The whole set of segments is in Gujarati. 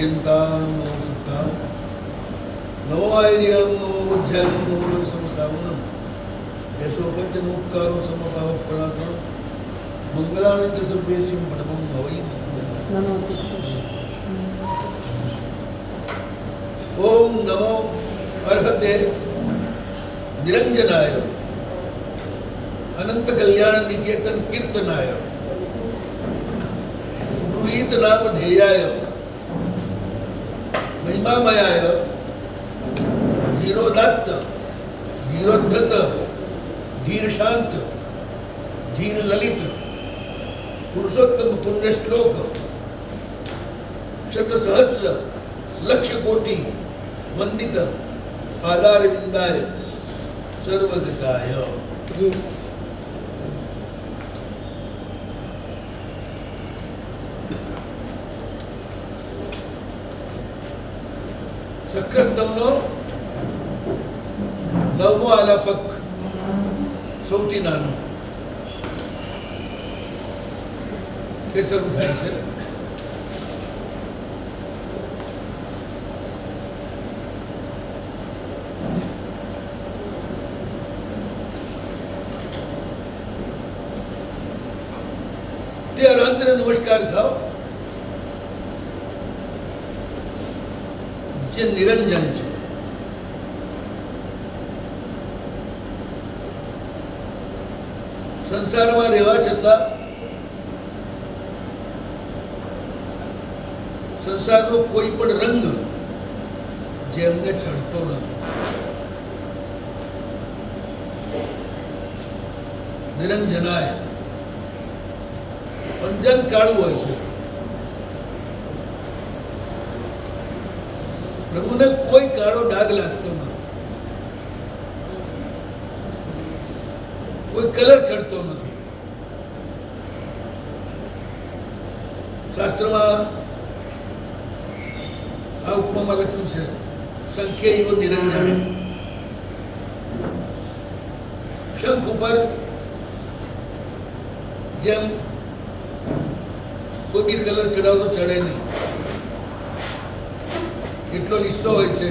હિંતાન નમો સુતાન નમો આયર્યમ નમો ઉજ્જૈન નમો સમસાવનમ યશો પંચમુક્કારો સમભાવ પ્રણાસન મંગલાનંદ સર્વેશિમ પરમં ભવઈ નમો ઓમ નમો અર્હતે નિરંજનાય અનંત કલ્યાણ નિકેતન કીર્તનાય સુગૃહીત નામ ધેયાય મહિમામયાય ધીરોદાત્ત ધીરોદ્ધત ધીર શાંત ધીર લલિત પુરુષોત્તમ પુણ્ય શ્લોક શત સહસ્ર લક્ષ કોટી વંદિત આધાર વિંદાય સર્વગતાય. જી સક્રસ્તવનો નવમો આલાપક સૌથી નાનો એ શરૂ થાય છે. તે અરહંતને નમસ્કાર ખાઓ જે નિરંજન છે. સંસારમાં રહેવા છતાં સંસારનો કોઈ પણ રંગ જેમને ચડતો નથી. નિરંજનાય અંજન કાળું હોય છે. પ્રભુને કોઈ કાળો ડાઘ લાગતો નથી, કોઈ કલર ચડતો નથી. શાસ્ત્રમાં આ ઉપમામાં લખ્યું છે સંખ્ય એવો નિરંજન. શંખ ઉપર જેમ કોઈ બી કલર ચડાવતો ચડે નહીં, એટલો લીસો હોય છે,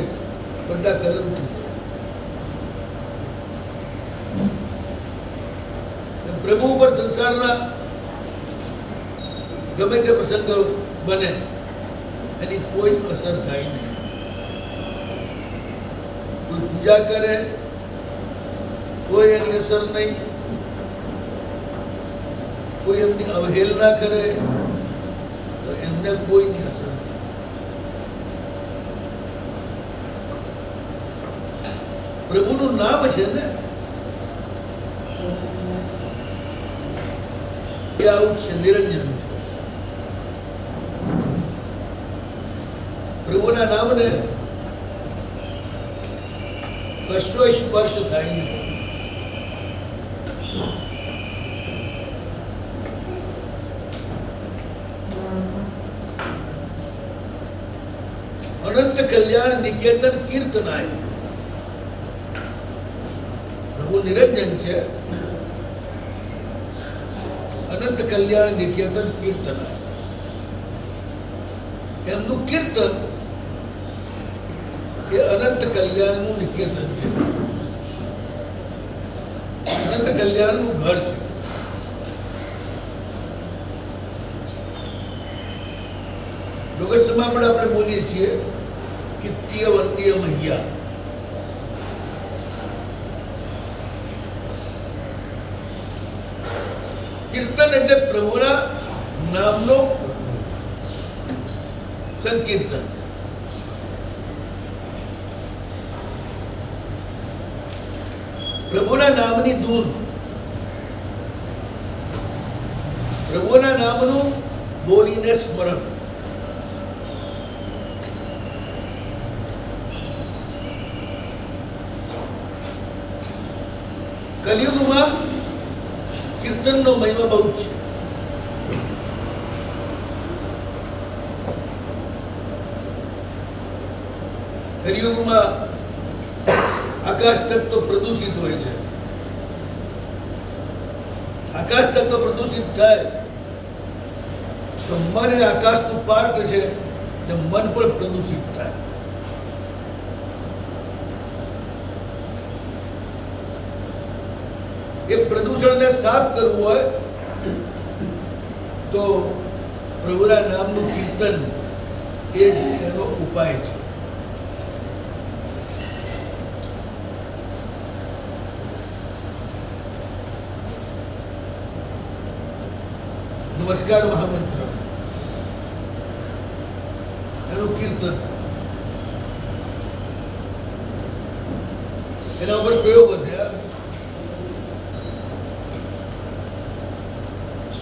બધા કલર ઉતરી જાય. પ્રભુ ઉપર સંસારના ગમે તે પ્રસંગો બને એની કોઈ અસર થાય નહીં. કોઈ પૂજા કરે કોઈ એની અસર નહીં, કોઈ એમની અવહેલના કરે તો એમને કોઈની અસર નહીં. પ્રભુનું નામ છે ને એ આવું છે, નિરંજન છે. પ્રભુના નામને કશો સ્પર્શ થાય નહીં. અનંત કલ્યાણ નિકેતન કીર્તનાય. પ્રભુ નિરંજન છે, અનંત કલ્યાણ નિકેતન કીર્તનાય. એમનું કીર્તન એ અનંત કલ્યાણનું નિકેતન છે, અનંત કલ્યાણનું ઘર છે. લોકસભામાં પણ આપણે બોલીએ છીએ કિત્ય વંદ્ય મહ્યા. કીર્તન એટલે પ્રભુના નામનો સંકીર્તન. પ્રભુના નામની ધૂન, પ્રભુના નામનું બોલીને સ્મરણ. કલિયુગમાં કીર્તનનો મહિમા બહુ જ છે. કલિયુગમાં આકાશ તત્વ પ્રદૂષિત હોય છે. આકાશ તત્વ પ્રદૂષિત થાય તો મને આકાશનું પાર્થ છે ને મન પણ પ્રદૂષિત થાય. એ પ્રદૂષણને સાફ કરવું હોય તો પ્રભુના નામનું કીર્તન એ જ એનો ઉપાય છે. નમસ્કાર મહામંત્ર એનું કીર્તન, એના ઉપર પ્રયોગો થયા.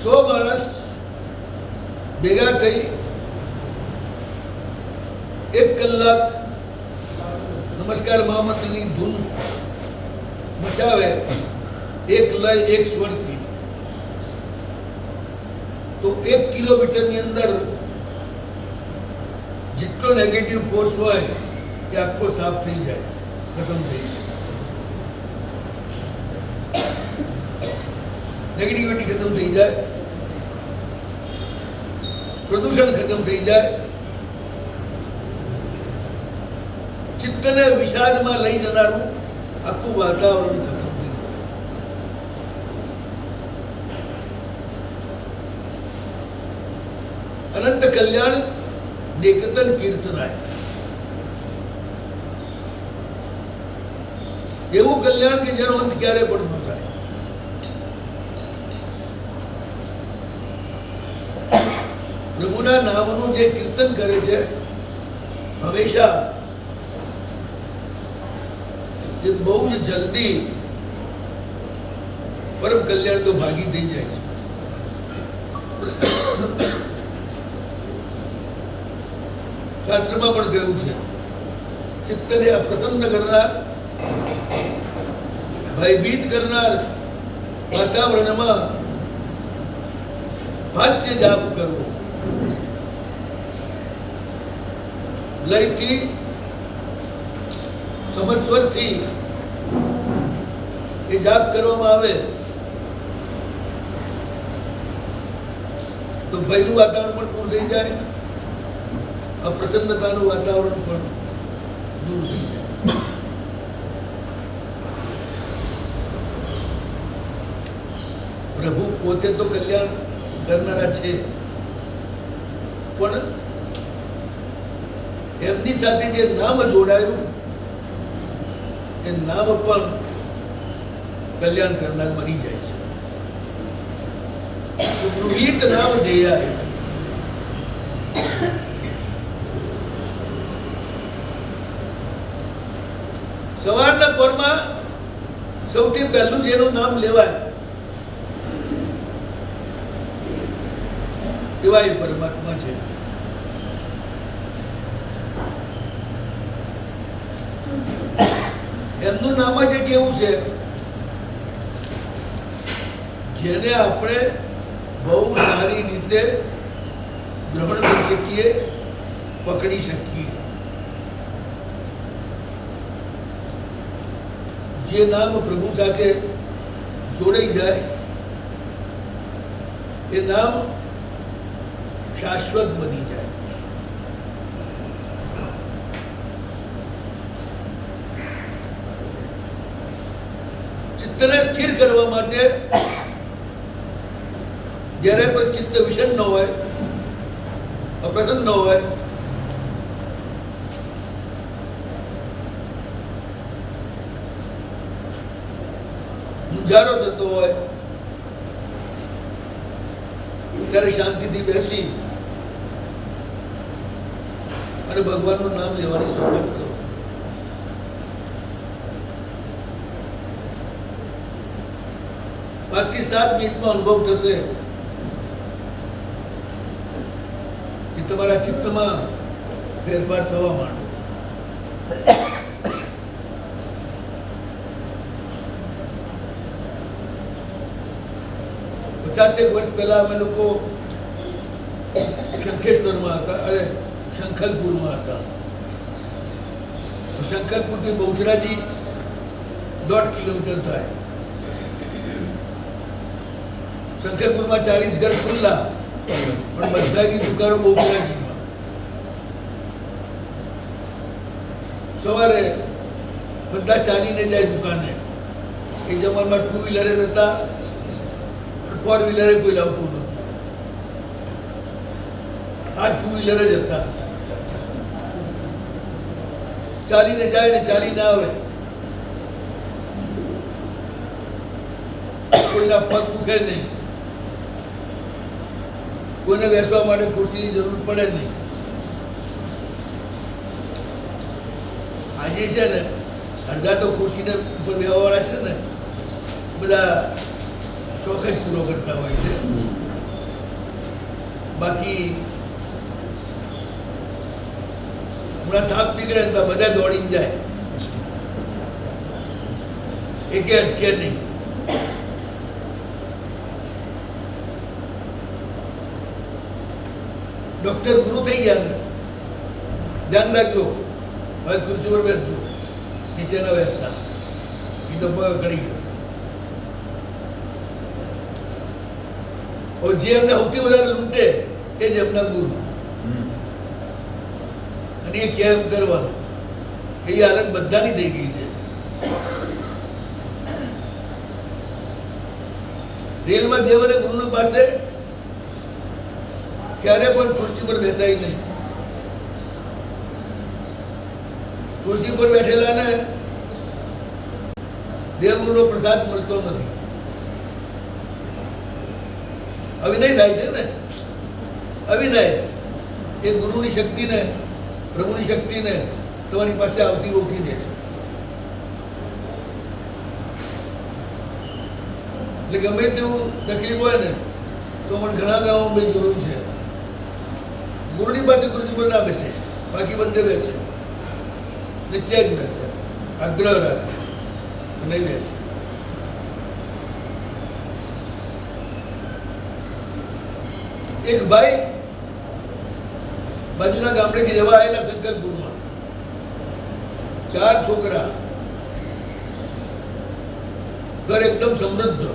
100 માણસ ભેગા થઈ 1 કલાક નમસ્કાર મહામંત્રની ધૂન મચાવે, એક લય એક સ્વરથી, તો 1 કિલોમીટરની અંદર જેટલો નેગેટિવ ફોર્સ હોય એ આખો સાફ થઈ જાય, ખતમ થઈ જાય. નેગેટિવિટી ખતમ થઈ જાય, પ્રદૂષણ ખતમ થઈ જાય, ચિત્તને વિષાદમાં લઈ જનારું આખું વાતાવરણ ખતમ થઈ જાય. અનંત કલ્યાણ નિકેતન કીર્તનાય, એવું કલ્યાણ કે જેનો અંત ક્યારે પણ ન થાય. પ્રભુના નામનું જે કીર્તન કરે છે હંમેશા એ બહુ જ જલ્દી પરમ કલ્યાણ તો ભાગી થઈ જાય છે. શાસ્ત્રમાં પણ કહ્યું છે, ચિત્તને અપ્રસન્ન કરનાર, ભયભીત કરનાર વાતાવરણમાં ભાષ્ય જાપ કરવો, લયથી સમસ્વરથી એ જાપ કરવામાં આવે તો ભયનું વાતાવરણ પણ દૂર થઈ જાય, અપ્રસન્નતાનું વાતાવરણ પણ દૂર થઈ જાય. પ્રભુ પોતે તો કલ્યાણ કરનારા છે, પણ એમની સાથે જે નામ જોડાયું એ નામ પણ કલ્યાણ કરનાર બની જાય છે. સુગૃહીત નામ ધેયાય, સવારના પરમાં સૌથી પહેલું જેનું નામ લેવાય એવા એ પરમાત્મા છે. એમનું નામ જ એક એવું છે જેને આપણે બહુ સારી રીતે ગ્રહણ કરી શકીએ, પકડી શકીએ. જે નામ પ્રભુ સાથે જોડાઈ જાય એ નામ શાશ્વત બની જાય. ચિત્તને સ્થિર કરવા માટે જ્યારે પણ ચિત્ત વિષન્ન હોય, અપ્રસન્ન હોય, મૂંઝારો થતો હોય, ત્યારે શાંતિથી બેસી અને ભગવાનનું નામ લેવાની શરૂઆત કરો. 5 થી 7 મિનિટમાં અનુભવ થશે કે તમારા ચિત્તમાં ફેરફાર થવા માંડે. પચાસેક વર્ષ પહેલા અમે લોકો શંખેશ્વરમાં હતા, અરે શંખલપુરમાં હતા. શંખલપુરથી બહુચરાજી 1.5 કિલોમીટર થાય. શંખલપુરમાં 40 ઘર ખુલ્લા, પણ બધાની દુકાનો બહુચરાજીમાં. સવારે બધા ચાલીને જાય દુકાને. એ જમાનામાં 2 વ્હીલરે નહોતા, 4 વ્હીલરે કોઈ લાવતું નહોતું. આ 2 વ્હીલર જ હતા. ચાલીને જાય ને ચાલીને આવે. કોઈના પગ દુખે નહીં, કોઈને બેસવા માટે ખુરશીની જરૂર પડે નહીં. આજે છે ને અડધા તો ખુરશીને ઉપર બેવાવાળા છે ને બધા શોખ જ પૂરો કરતા હોય છે. બાકી હમણાં સાપ નીકળે તો બધા દોડીને જાય, એકે અટકે નહીં. ડોક્ટર ગુરુ થઈ ગયા ને, ધ્યાન રાખજો. હવે ખુરશી પર બેસજો, નીચે ન બેસતા, એ તો પગ કડી ગયો. જે એમને સૌથી વધારે લૂંટે એ જ એમના ગુરુ. અને એ કેમ કરવાનું એ હાલત બધાની થઈ ગઈ છે. રેલમાં દેવ અને ગુરુની પાસે ક્યારે પણ ખુરશી પર બેસાય નહીં. ખુરશી પર બેઠેલા ને દેવગુરુનો પ્રસાદ મળતો નથી. અવિનય થાય છે ને, અવિનય એ ગુરુની શક્તિને, પ્રભુની શક્તિને તમારી પાસે આવતી રોકી દે છે. એટલે ગમે તેવું તકલીફ હોય ને તો પણ ઘણા ગામો મેં જોયું છે, ગુરુની પાસે ખુરશી પર ના બેસે, બાકી બધે બેસે, નીચે જ બેસે, આગ્રહ રાખે, નહીં બેસે. એક ભાઈ બાજુના ગામડેથી રહેવા આવેલા શંકરપુરમાં, 4 છોકરા, ઘર એકદમ સમૃદ્ધ.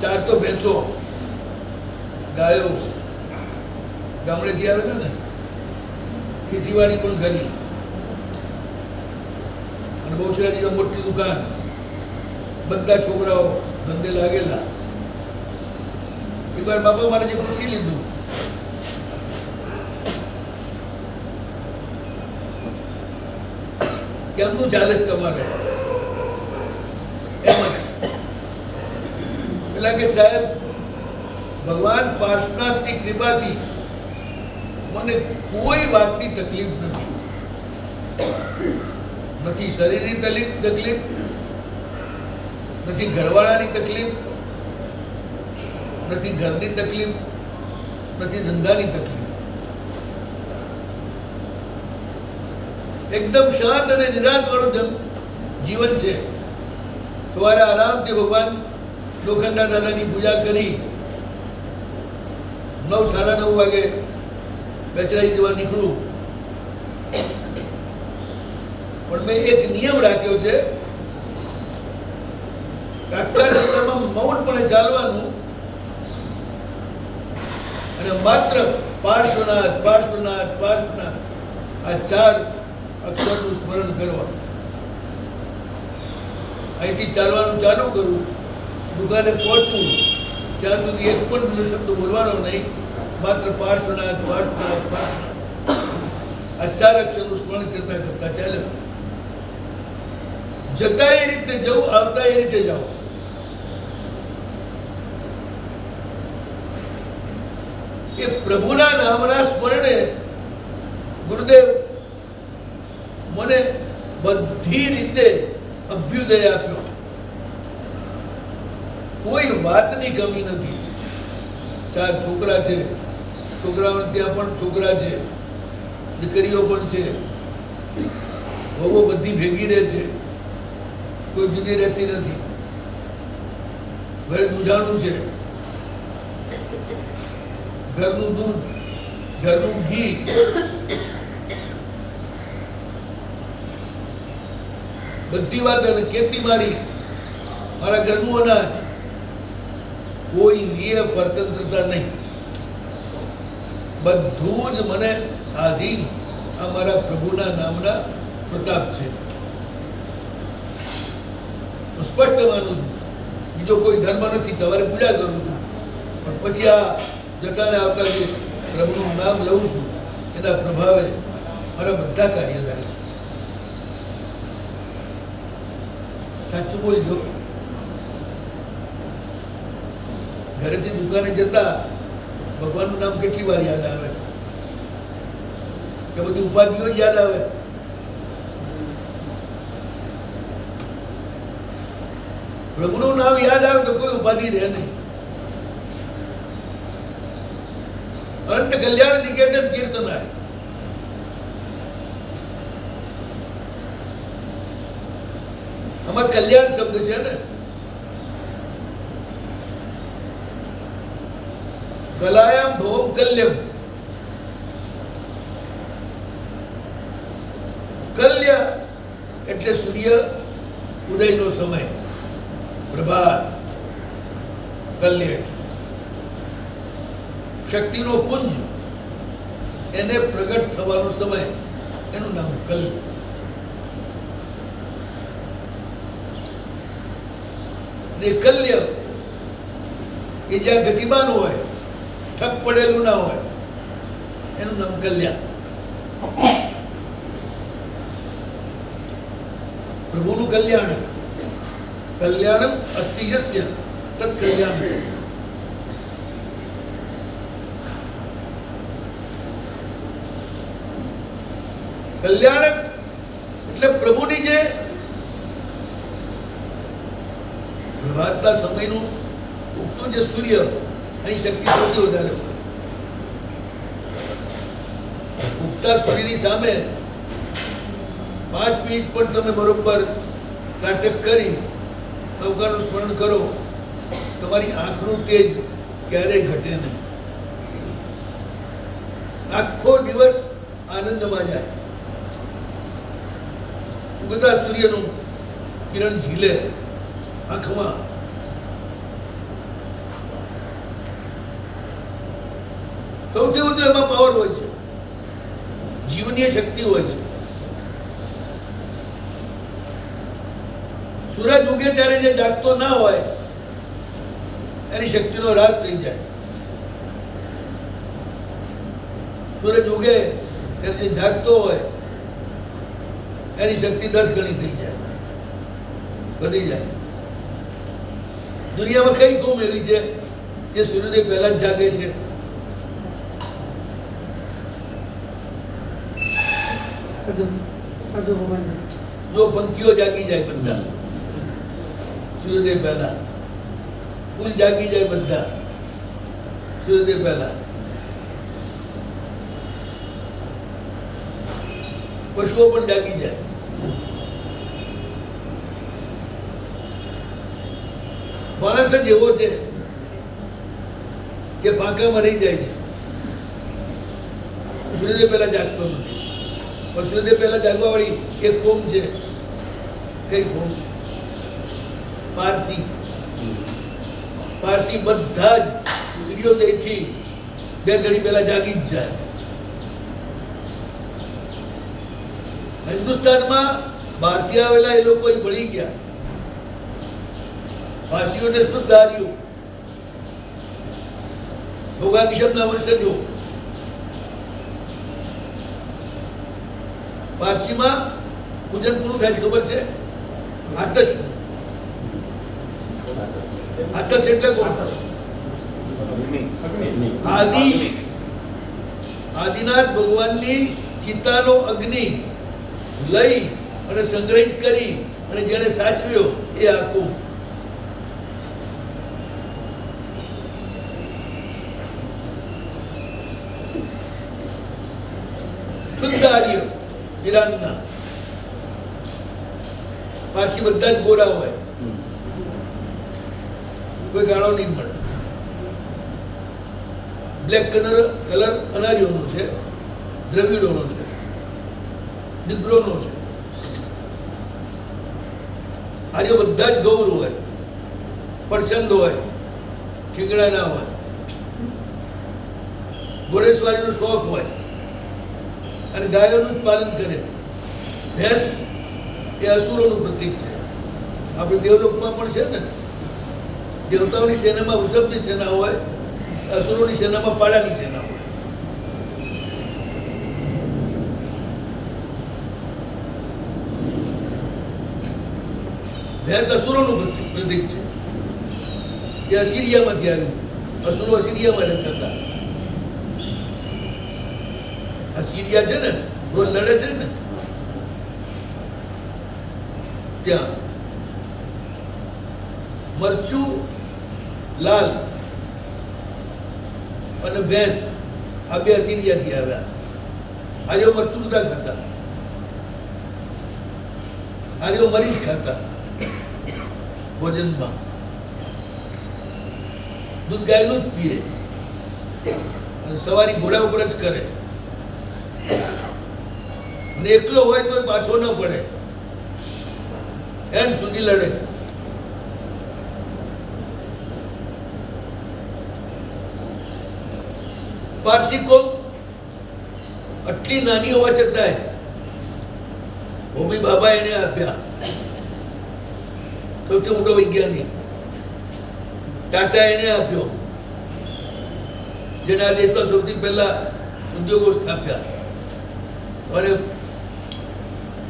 ચાર તો ભેંસો, ગાયો, ગામડેથી આવેલા ને, ખેતીવાડી પણ કરી, અને બહુચરાજીમાં મોટી દુકાન, બધા છોકરાઓ ધંધે લાગેલા. એકવાર બાપા મારે જે પૂછી લીધું, કેમનું ચાલે છે તમારે? એમ જ પેલા કે સાહેબ, ભગવાન પાર્શ્વનાથની કૃપાથી મને કોઈ વાતની તકલીફ નથી. નથી શરીરની તકલીફ, નથી ઘરવાળાની તકલીફ, નથી ઘરની તકલીફ, નથી ધંધાની તકલીફ. એકદમ શાંત અને નિરાંત વાળું જીવન છે. સવારે આરામથી ભગવાન લોખંડના દાદાની પૂજા કરી 9, 9:30 વાગે બેચરાજી જવા નીકળું. પણ મેં એક નિયમ રાખ્યો છે, આખા રસ્તામાં મૌનપણે ચાલવાનું અને માત્ર પાર્શ્વનાથ, પાર્શ્વનાથ, પાર્શ્વનાથ આ 4 અક્ષરનું સ્મરણ કરવાનું. અહીંથી ચાલવાનું ચાલુ કરું, દુકાને પહોંચું ત્યાં સુધી એક પણ બીજો શબ્દ બોલવાનો નહીં, માત્ર પાર્શ્વનાથ, પાર્શ્વનાથ, પાર્શ્વનાથ આ 4 અક્ષરનું સ્મરણ કરતા કરતા ચાલે છે. જતા એ રીતે જવું, આવતા એ રીતે જાઓ. એ પ્રભુના નામના સ્મરણે ગુરુદેવ મને બધી રીતે અભ્યુદય આપ્યો. કોઈ વાતની કમી નથી. 4 છોકરા છે, છોકરાઓ ત્યાં પણ છોકરા છે, દીકરીઓ પણ છે, વહુઓ બધી ભેગી રહે છે, કોઈ જુદી રહેતી નથી. ઘરે દૂધાણું છે, ઘરનું દૂધ, ઘરનું ઘી, બધી વાત. ખેતી મારી, મારા ઘરનું અનાજ, કોઈ લીએ પરતંત્રતા નહીં. બધું જ મને આધીન આ મારા પ્રભુના નામના પ્રતાપ છે. હું સ્પષ્ટ માનું છું, બીજો કોઈ ધર્મ નથી. સવારે પૂજા કરું છું, પણ પછી આ જતાને આવતા જે પ્રભુનું નામ લઉં છું એના પ્રભાવે મારા બધા કાર્ય થાય છે. સાચું બોલજો. ઘરેથી દુકાને જતા ભગવાનનું નામ કેટલી વાર યાદ આવે કે બધી ઉપાધિઓ જ યાદ આવે? પ્રભુનું નામ યાદ આવે તો કોઈ ઉપાધિ રહે નહીં. અનંત કલ્યાણ નિકેતન કીર્તનાય. આમાં કલ્યાણ શબ્દ છે ને. કલાયામ ભવમ કલ્યમ. કલ્ય એટલે સૂર્ય ઉદયનો સમય, પ્રભાત. કલ્ય એટલે શક્તિનો પુંજ, એને પ્રગટ થવાનો સમય, એનું નામ કલ્ય. ને કલ્ય કે જ્યાં ગતિમાન હોય, ઠપ પડેલું ના હોય, એનું નામ કલ્યાણ. પ્રભુનું કલ્યાણ. કલ્યાણમ અસ્તિ યસ્ય તત્ કલ્યાણ. કલ્યાણક એટલે પ્રભુની જે પ્રભાતના સમયનું ઉગતું જે સૂર્ય, એની શક્તિ સૌથી વધારે હોય. ઉગતા સૂર્યની સામે 5 મિનિટ પણ તમે બરોબર ત્રાટક કરી નૌકાનું સ્મરણ કરો, તમારી આંખનું તેજ ક્યારેય ઘટે નહીં. આખો દિવસ આનંદમાં જાય. ઉગતા સૂર્યનું કિરણ ઝીલે આંખમાં. સૌથી વધુ એમાં પાવર હોય છે, જીવનીય શક્તિ હોય છે. સૂરજ ઉગે ત્યારે જે જાગતો ના હોય એની શક્તિનો રાસ થઈ જાય. સૂરજ ઉગે ત્યારે જે જાગતો હોય એની શક્તિ 10 ગણી થઈ જાય, વધી જાય. દુનિયામાં કઈ કોમ એવી છે જે સૂર્યોદય પહેલા જ જાગે છે? જો પંખીઓ જાગી જાય બધા સૂર્યોદય પહેલા, ફૂલ જાગી જાય બધા સૂર્યોદય પહેલા, પશુઓ પણ જાગી જાય. માણસ જ એવો છે જે પાંખામાં રહી જાય છે, સૂર્યોદય પહેલા જાગતો નથી. પણ સૂર્યોદય પહેલા જાગવા વાળી એક કોમ છે. કઈ કોમ? પારસી. પારસી બધા જ સૂર્યોદયથી 2 ઘડી પહેલા જાગી જ જાય. હિન્દુસ્તાનમાં બહારથી આવેલા એ લોકો ભળી ગયા. પારસીઓને શુદ્ધ આર્યો, ભોગાદિશમના વંશજો. પારસીમાં પૂજન પૂરું થાય છે ખબર છે? આતશ. આતશ એટલે કોણ? આદિનાથ ભગવાનની ચિતાનો અગ્નિ લઈ અને સંગ્રહિત કરી અને જેને સાચવ્યો એ આખું. શુદ્ધ આર્ય ઈરાનના. પારસી બધા જ ગોરા હોય, કોઈ ગાળો નહીં મળે. બ્લેક કલર અનાર્યોનો છે, દ્રવિડોનો છે, નિગ્રોનો છે. આર્યો બધા જ ગૌર હોય, પડસંદ હોય, ઠીંગણા ના હોય. ઘોડેસવારીનો શોખ હોય અને ગાયોનું જ પાલન કરે. ભેંસ એ અસુરોનું પ્રતીક છે. આપણે દેવલોકમાં પણ છે ને, દેવતાઓની સેનામાં વૃષભની સેના હોય, અસુરોની સેનામાં પાડાની સેના હોય. ભેંસ અસુરોનું પ્રતીક છે. એ અસીરિયામાંથી આવ્યું. અસુરો અસીરિયામાં રહેતા હતા. આ સિરિયા છે ને, રોજ લડે છે ને, ત્યાં મરચું લાલ અને ભેંસ આ બે અસીરિયાથી આવ્યા. આર્યો મરચું બધા ખાતા, આર્યો મરીચ ખાતા ભોજનમાં. દૂધ ગાયનું જ પીએ અને સવારી ઘોડા ઉપર જ કરે. અને એકલો હોય તો પાછો ન પડે, એન્ડ સુધી લડે. પારસી કોમ આટલી નાની હોવા છતાંય હોમી બાબા એને આપ્યા. સૌથી મોટો વૈજ્ઞાનિક ટાટા એને આપ્યો, જેને આ દેશમાં સૌથી પહેલા ઉદ્યોગો સ્થાપ્યા. અને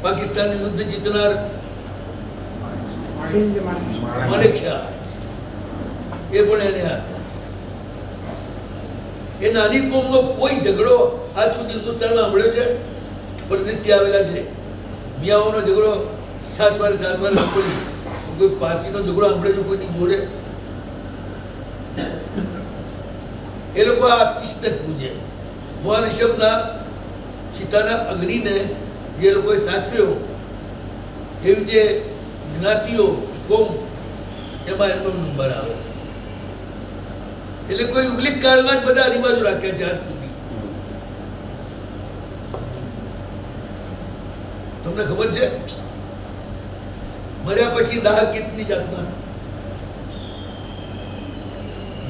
પાકિસ્તાનનું યુદ્ધ જીતનાર માણેકશા એ પણ એને આપ્યા. એ નાની કોમનો કોઈ ઝઘડો આજ સુધી હિન્દુસ્તાનમાં સાંભળ્યો છે? પરદેશથી આવેલા છે. મિયાઓનો ઝઘડો છાસવારે કોઈ પારસીનો ઝઘડો સાંભળે છે કોઈની જોડે? એ લોકો આ અતિષ્ઠ પૂજે. ભગવાન ઋષભના સીતાના અગ્નિને જે લોકોએ સાચવ્યો, એવી રીતે જ્ઞાતિઓ કોમ એમાં એમનો નંબર આવે. એટલે કોઈ યુગલિક કાળમાં જ બધા રિવાજો રાખ્યા છે આજ સુધી. તમને ખબર છે મર્યા પછી દાહ કેટલી જાતના?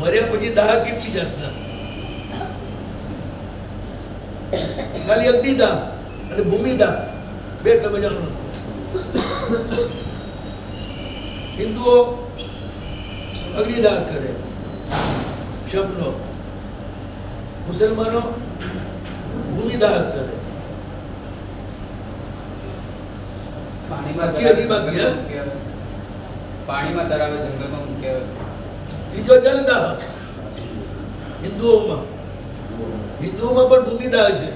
મર્યા પછી દાહ કેટલી જાતના? ખાલી અગ્નિદાહ અને ભૂમિદાહ બે તમે જાણો છો. હિન્દુઓ અગ્નિદાહ કરે શબનો, મુસલમાનો ભૂમિદાહ કરે. પાણીમાં તરાવે, જંગલમાં મૂકે. ત્રીજો જલદાહ. હિન્દુઓમાં પણ ભૂમિદાહ છે.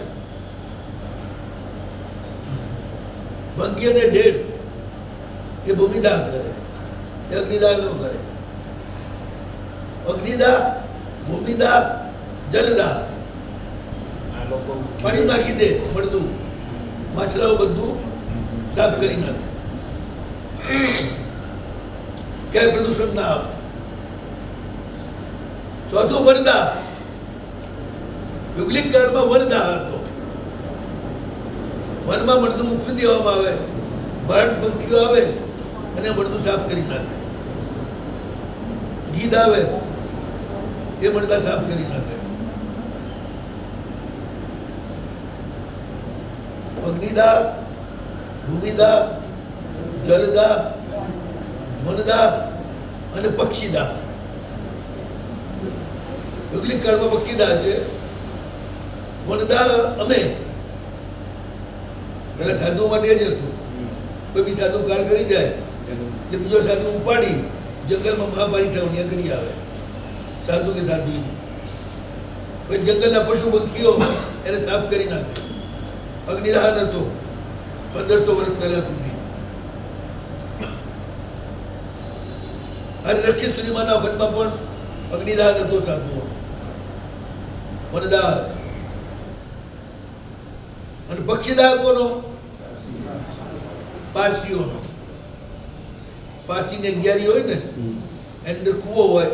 ભંગી અને ઢેડ એ ભૂમિદાહ કરે, એ અગ્નિદાહ ન કરે. અગ્નિદાહ, ભૂમિદાહ, જલદાહ. પાણી નાખી દે, મળતું માછલાઓ બધું સાફ કરી નાખે, ક્યાંય પ્રદૂષણ ના આવે. ચોથું વનદાહ. યુગલિક કાળમાં વનદાહ હતો. વનમાં મળતું મૂકી દેવામાં આવે, બર્ડ પંખીઓ આવે અને મળતું સાફ કરી નાખે. ગીધ આવે એ મળતા સાફ કરી નાખે. અગ્નિદાહ, ભૂમિદાહ, જલદાહ, વનદાહ અને પક્ષીદાહ. યુગલિક કાળમાં પક્ષીદાહ છે. વનદાહ અમે પેલા સાધુ માટે જ હતું. કોઈ બી સાધુ કાળ કરી જાય એટલે બીજો સાધુ ઉપાડી જંગલમાં મહાપરિક્રમણ કરી આવે, સાધુ કે સાધ્વીની. પછી જંગલના પશુ પક્ષીઓ એને સાફ કરી નાખે. અગ્નિદાહ નતો 1500 વર્ષ પહેલા સુધી. અને રક્ષિત સુરીમાના વખતમાં પણ અગ્નિદાહ નતો સાધુઓ, વનદાહ. અને પક્ષીદાહ કોનો? પારસીઓનો. પારસીની અગિયારી હોય ને, એની અંદર કૂવો હોય,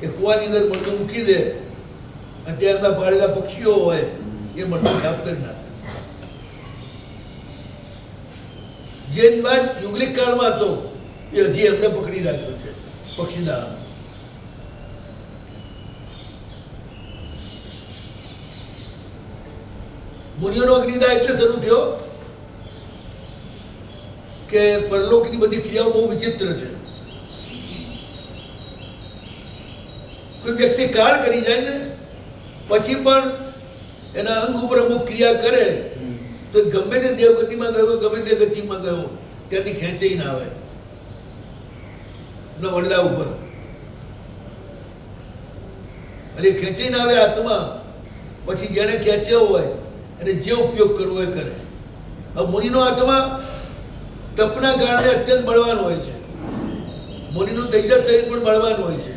એ કૂવાની અંદર મળતું મૂકી દે અને ત્યાં એમના પાળેલા પક્ષીઓ હોય એ મળતું સાફ કરી નાખે. જે રિવાજ યુગલિક કાળમાં હતો એ હજી એમને પકડી રાખ્યો છે, પક્ષીદાહ. મુનિઓનો અગ્નિદાહ એટલે શરૂ થયો કે પરલોકની બધી ક્રિયાઓ બહુ વિચિત્ર છે. કોઈ વ્યક્તિ કાળ કરી જાય ને પછી પણ એના અંગ ઉપર અમુક ક્રિયા કરે તો ગમે તે દેવગતિમાં ગયો, ગમે તે ગતિમાં ગયો, ત્યાંથી ખેંચાઈ ના આવે એના વડદા ઉપર. અને ખેંચી ના આવે આત્મા, પછી જેને ખેંચ્યો હોય એને જે ઉપયોગ કરવો એ કરે. હવે મુનિનો આત્મા તપના કારણે અત્યંત બળવાન હોય છે. મુનિનું તેજસ શરીર પણ બળવાન હોય છે.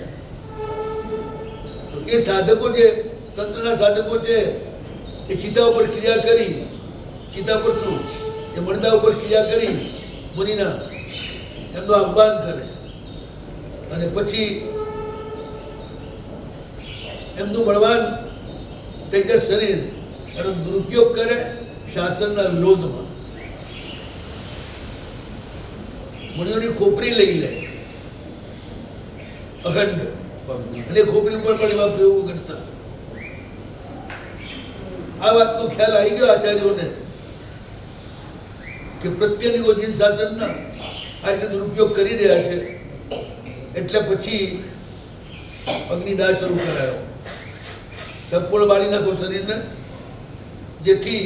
તો એ સાધકો છે, તંત્રના સાધકો છે, એ ચિતા ઉપર ક્રિયા કરી, ચિતા પર શું એ મડદા ઉપર ક્રિયા કરી મુનિના એમનું આહ્વાન કરે અને પછી એમનું બળવાન તેજસ શરીર એનો દુરુપયોગ કરે શાસનના વિરોધમાં. મુનિઓની ખોપરી લઈ લે અખંડ, અને ખોપરી ઉપર પણ એવા પ્રયોગો કરતા. આ વાતનો ખ્યાલ આવી ગયો આચાર્યોને કે પ્રત્યનિયોજન શાસનના આ રીતે દુરુપયોગ કરી રહ્યા છે. એટલે પછી અગ્નિદાહ શરૂ કરાયો. સંપૂર્ણ બાળી નાખો શરીરને, જેથી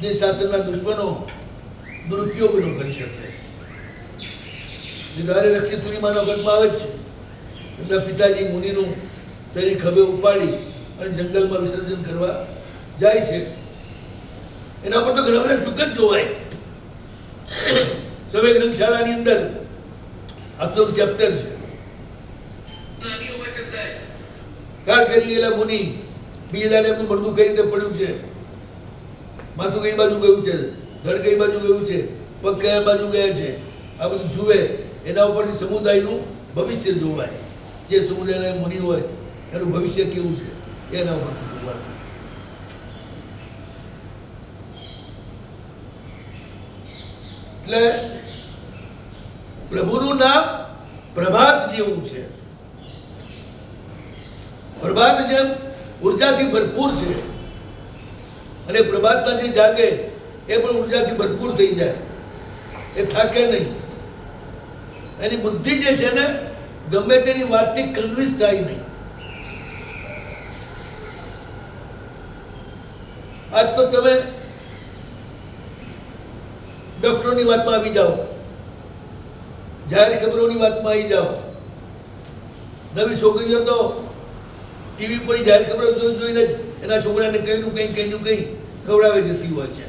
જે શાસનના દુશ્મનો દુરુપયોગ ન કરી શકે. ધારે રક્ષિત સુરીમાનો અગતમાં આવે જ છે. એમના પિતાજી મુનિનું શરીર ખભે ઉપાડી અને જંગલમાં વિસર્જન કરવા જાય છે. એના પર તો ઘણા બધા સુખ જ જોવાય. સવે ગ્રંથશાળાની અંદર આખું ચેપ્ટર છે. કાળ કરી ગયેલા મુનિ બીજા દાડે એમનું મરદું કઈ રીતે પડ્યું છે, માથું કઈ બાજુ ગયું છે, ધડ કઈ બાજુ ગયું છે, પગ કયા બાજુ ગયા છે, આ બધું જુએ. એના ઉપરથી સમુદાયનું ભવિષ્ય જોવાય. જે સમુદાયના મુનિ હોય એનું ભવિષ્ય કેવું છે એના ઉપરથી જોવાનું. એટલે પ્રભુનું નામ પ્રભાત જેવું છે. પ્રભાત જેમ ઉર્જાથી ભરપૂર છે, અને પ્રભાતમાં જે જાગે એ પણ ઉર્જાથી ભરપૂર થઈ જાય, એ થાકે નહીં. એની બુદ્ધિ જે છે ને ગમે તેની વાતથી કન્વિન્સ થાય નહીં. આજ તો તમે ડોક્ટરોની વાતમાં આવી જાઓ, જાહેર ખબરોની વાતમાં આવી જાઓ. નવી છોકરીઓ તો ટીવી પર જાહેર ખબરો જોઈને જ એના છોકરાને કઈનું કંઈ ખવડાવે જતી હોય છે.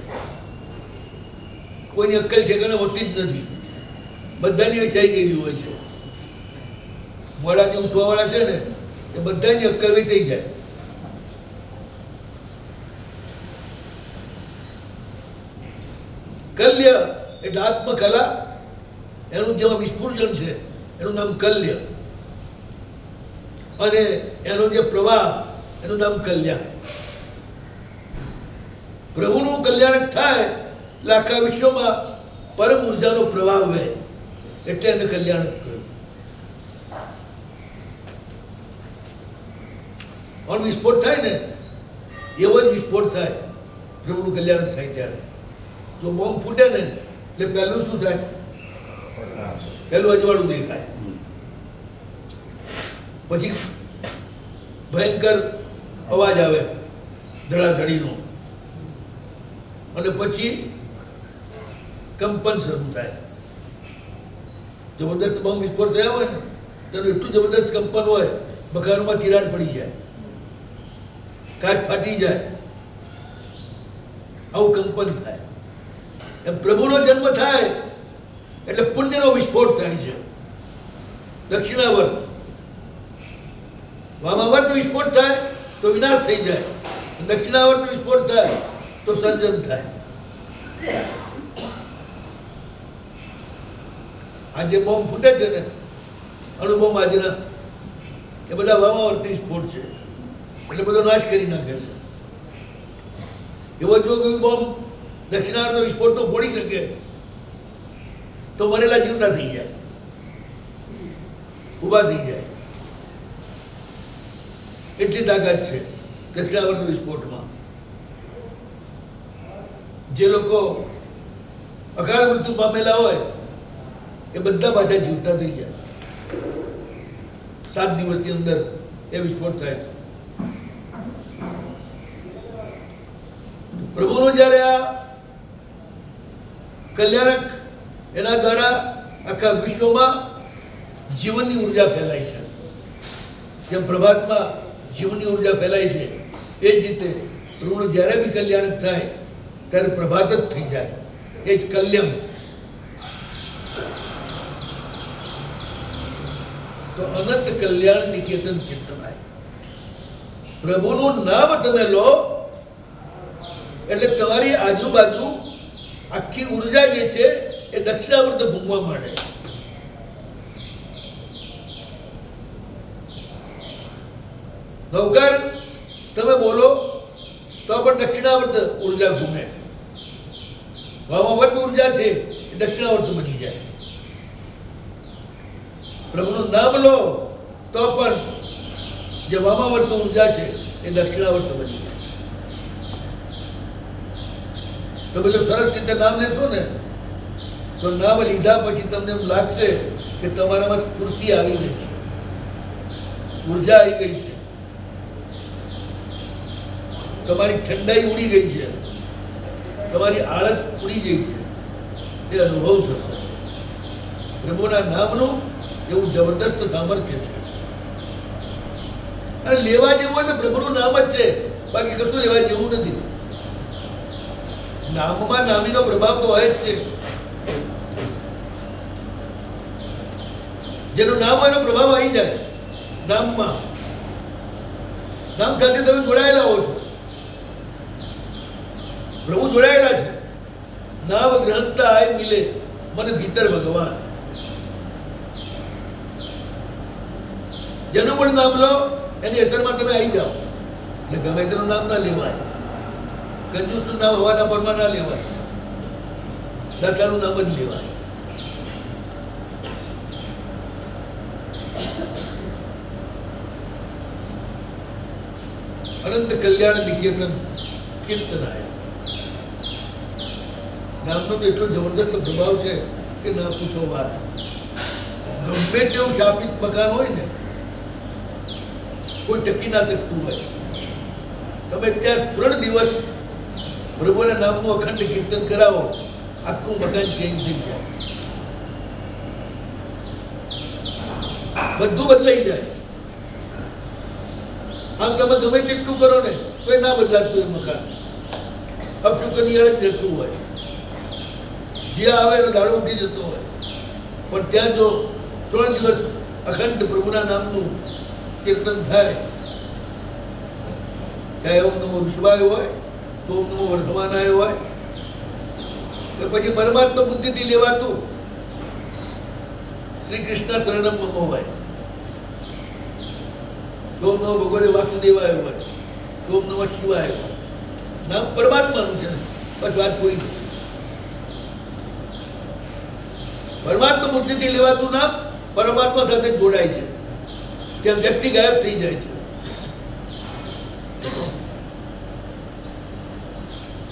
કોઈની અક્કલ ઠેકાણે હોતી જ નથી, બધાની વેચાઈ ગયેલી હોય છે. મોડા જે ઉઠવાવાળા છે ને એ બધાની અક્કલ વેચાઈ જાય. કલ્ય એટલે આત્મકલા, એનું જેમાં વિસ્ફુર્જન છે એનું નામ કલ્ય, અને એનો જે પ્રવાહ એનું નામ કલ્યાણ. પ્રભુનું કલ્યાણ થાય એટલે આખા વિશ્વમાં પરમ ઉર્જાનો પ્રવાહ વહે, એટલે એને કલ્યાણ કહ્યું. અને વિસ્ફોટ થાય ને એવો જ વિસ્ફોટ થાય પ્રભુનું કલ્યાણ થાય ત્યારે. જો બોમ્બ ફૂટે ને એટલે પહેલું શું થાય? પહેલું અજવાળું દેખાય, પછી ભયંકર અવાજ આવે ધડાધડીનો, અને પછી કંપન શરૂ થાય. જબરદસ્ત બોમ્બ વિસ્ફોટ થયા હોય ને તેનું એટલું જબરદસ્ત કંપન હોય, મકાનોમાં તિરાડ પડી જાય, કાચ ફાટી જાય, આવું કંપન થાય. એમ પ્રભુનો જન્મ થાય એટલે પુણ્યનો વિસ્ફોટ થાય છે. દક્ષિણાવર્ત, વામાવર્ત વિસ્ફોટ થાય તો વિનાશ થઈ જાય, દક્ષિણાવર્ત વિસ્ફોટ થાય તો સર્જન થાય. આ જે બોમ્બ ફૂટે છે ને અણુબોમ્બ આજના, એ બધા વામાવર્ત વિસ્ફોટ છે, એટલે બધો નાશ કરી નાખે છે. એવો જો કોઈ બોમ્બ દક્ષિણાવર્ત વિસ્ફોટ તો ફોડી શકે તો મરેલા જીવતા થઈ જાય, ઊભા થઈ જાય. એટલી તાકાત છે દક્ષિણાવર્ત વિસ્ફોટમાં. જે લોકો અકાળ મૃત્યુ પામેલા હોય એ બધા પાછા જીવતા થઈ જાય. 7 દિવસની અંદર એ વિસ્ફોટ થાય છે. પ્રભુનો જ્યારે આ કલ્યાણક એના દ્વારા આખા વિશ્વમાં જીવનની ઉર્જા ફેલાય છે. જેમ પ્રભાતમાં જીવનની ઉર્જા ફેલાય છે એ જ રીતે પ્રભુનું જ્યારે બી કલ્યાણક થાય ત્યારે પ્રભાત જ થઈ જાય. એ જ કલ્યમ. તો અનંત કલ્યાણ નિકેતન કીર્તનાય. પ્રભુનું નામ તમે લો એટલે તમારી આજુબાજુ આખી ઉર્જા જે છે એ દક્ષિણાવર્ત ભૂમવા માંડે. નવકાર તમે બોલો તો પણ દક્ષિણાવર્ત ઉર્જા ઘૂમે. વામાવર્ત ઉર્જા છે એ દક્ષિણાવર્ત બની જાય. પ્રભુનું નામ લો તો પણ જે વામાવર્ત ઉર્જા છે એ દક્ષિણાવર્ત બની જાય. તમે જો સરસ રીતે નામ લેશો ને તો નામ લીધા પછી તમને એમ લાગશે કે તમારામાં સ્ફૂર્તિ આવી ગઈ છે, ઉર્જા આવી ગઈ છે, તમારી ઠંડાઈ ઉડી ગઈ છે, તમારી આળસ ઉડી ગઈ છે. એ અનુભવ થશે. પ્રભુના નામનું એવું જબરદસ્ત સામર્થ્ય છે. અને લેવા જેવું હોય તો પ્રભુનું નામ જ છે, બાકી કશું લેવા જેવું નથી. નામમાં નામીનો પ્રભાવ તો હોય જ છે. જેનું નામ હોય એનો પ્રભાવ આવી જાય. નામમાં નામ સાથે તમે જોડાયેલા હો છો. પ્રભુ જોડાયેલા છે. નામ ગ્રહણતા આય મિલે મને ભીતર ભગવાન. જેનું પણ નામ લો એની અસરમાં તમે આવી જાઓ. એટલે ગમે તેનું નામ ના લેવાય. કંજૂસનું નામ હવાના પરમાં ના લેવાય. દાતાનું નામ જ લેવાય. અનંત કલ્યાણ નિકેતન કીર્તનાય. નામનો તો એટલો જબરદસ્ત પ્રભાવ છે કે ના પૂછો વાત. ગમે તેવું શાપિત મકાન હોય ને, કોઈ ટકી ના શકતું હોય, તમે ત્યાં 3 દિવસ પ્રભુના નામનું અખંડ કીર્તન કરાવો, આખું મકાન ચેન્જ થઈ જાય. બધું બદલાઈ જાય. આમ તમે ગમે તેટલું કરો ને તો એ ના બદલાતું એ મકાન અપશુકનિય જ રહેતું હોય. જ્યાં આવે એનો દાડો ઉઠી જતો હોય. પણ ત્યાં જો 3 દિવસ અખંડ પ્રભુના નામનું કીર્તન થાય, ચાહે ઓમ નમો ઋષભાય હોય તો ઓમ નમો વર્ધમાનાય હોય, કે પછી પરમાત્મા બુદ્ધિથી લેવાતું શ્રી કૃષ્ણ શરણમ મમ હોય, ઓમ નમો ભગવતે વાસુદેવાય હોય, ઓમ નમઃ શિવાય હોય. નામ પરમાત્માનું છે ને, બસ વાત પૂરી. પરમાત્મા બુદ્ધિથી લેવાતું નામ પરમાત્મા સાથે જોડાય છે. ત્યાં વ્યક્તિ ગાયબ થઈ જાય છે.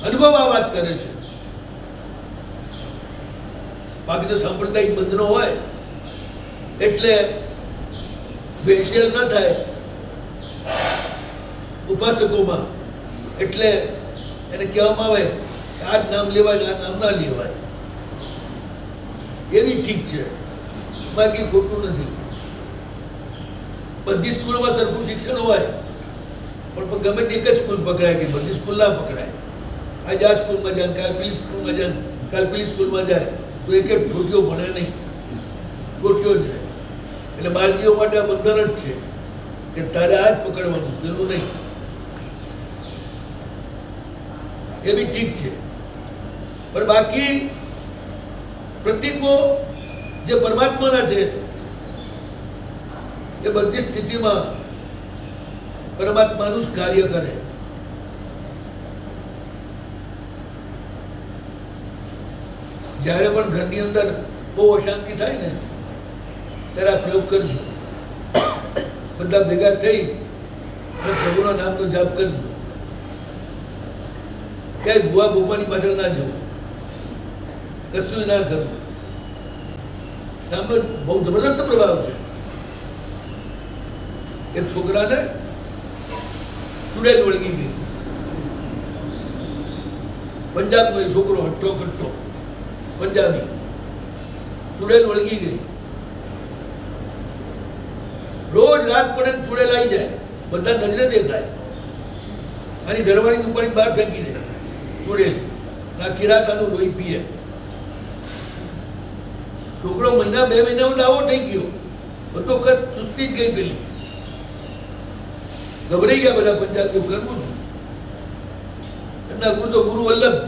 અનુભવ આ વાત કરે છે. બાકી તો સાંપ્રદાયિક બંધનો હોય એટલે ભેળસેળ ન થાય ઉપાસકોમાં. એટલે એને કહેવામાં આવે આ જ નામ લેવાય, આ નામ ના લેવાય. એ બી ઠીક છે, બાકી ખોટું નથી. બધી સ્કૂલોમાં સરખું શિક્ષણ હોય, પણ ગમે તે એક જ સ્કૂલ પકડાય કે બધી સ્કૂલ ના પકડાય. આજે આ સ્કૂલમાં જાય, કાલ પેલી સ્કૂલમાં જાય, કાલ પેલી સ્કૂલમાં જાય તો એક ઠોઠીઓ ભણે નહીં, ઠોઠીઓ જ રહે. એટલે બાળકીઓ માટે આ બંધન જ છે કે તારે આ જ પકડવાનું, પેલું નહીં. એ બી ઠીક છે, પણ બાકી પ્રતીકો જે પરમાત્માના છે એ બધી સ્થિતિમાં પરમાત્માનું જ કાર્ય કરે. જ્યારે પણ ઘરની અંદર બહુ અશાંતિ થાય ને ત્યારે આ પ્રયોગ કરજો. બધા ભેગા થઈ અને પ્રભુના નામનો જાપ કરજો. ક્યાંય ભૂવા ભૂપાની પાછળ ના જવું, કશું ના કરવું. આમનો બહુ જબરદસ્ત પ્રભાવ છે. એક છોકરાને ચૂડેલ વળગી ગઈ. પંજાબનો એ છોકરો હટ્ટો કટ્ટો પંજાબી, ચૂડેલ વળગી ગઈ. રોજ રાત પડે ને ચૂડેલ આવી જાય, બધા નજરે દેખાય. આની ઘરવાળી ઉપાડી બહાર ફેંકી દે ચૂડેલ. આખી રાત આનું લોહી પીએ. છોકરો મહિના 2 મહિનામાં દાવો થઈ ગયો, બધો કસ ચુસ્તી જ ગઈ પેલી. ગભરાઈ ગયા બધા પંજાબીઓ, કરવું શું? એમના ગુરુ તો ગુરુ વલ્લભ,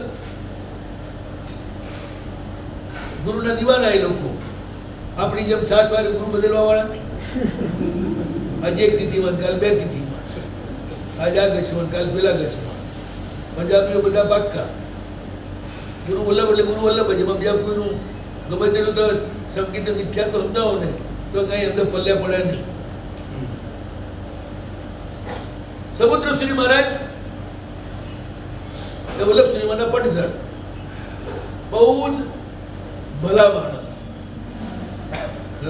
ગુરુના દીવાના એ લોકો. આપણી જેમ છાસ વાળે ગુરુ બદલવા વાળા નહીં. આજે એક તિથિમાં, કાલ 2 તિથિમાં, આજ આ ગસમાં, કાલ પેલા ગસમાં. પંજાબીઓ બધા પાક્કા. ગુરુ વલ્લભ એટલે ગુરુ વલ્લભ જ. એમાં બીજા કોઈનું ગમે તેનું તો સંગીત મિથ્યા તો સમજાવો ને તો કઈ એમને પલ્લે પડે નહીં. સમુદ્રશ્રી મહારાજ એ વલ્લભ શ્રીમાના પટધર, બહુ જ ભલા માણસ.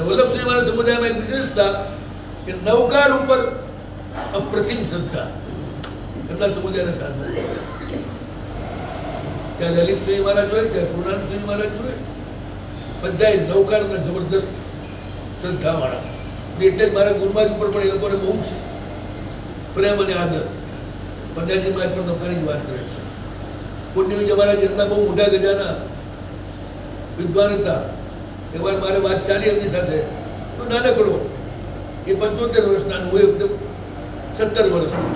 વલ્લભ શ્રીમાના સમુદાયમાં એક વિશેષતા કે નૌકાર ઉપર અપ્રતિમ શ્રદ્ધા એમના સમુદાયના સાધનો. ત્યાં લલિત શ્રી મહારાજ હોય, ચાહે પૂર્ણાનંદ શ્રી મહારાજ હોય, બધાએ નૌકારના જબરદસ્ત શ્રદ્ધા વાળા. એટલે જ મારા ગુરુમાજ ઉપર પણ એ લોકોને બહુ જ પ્રેમ અને આદર. પંડ્યાજી મહારાજ પણ નૌકાની જ વાત કરે છે. પુણ્યવિજય મહારાજ એમના બહુ મોટા ગજાના વિદ્વાન હતા. એકવાર મારે વાત ચાલી એમની સાથે, તો નાનકડો એ 75 વર્ષના, હું એકદમ 70 વર્ષનો.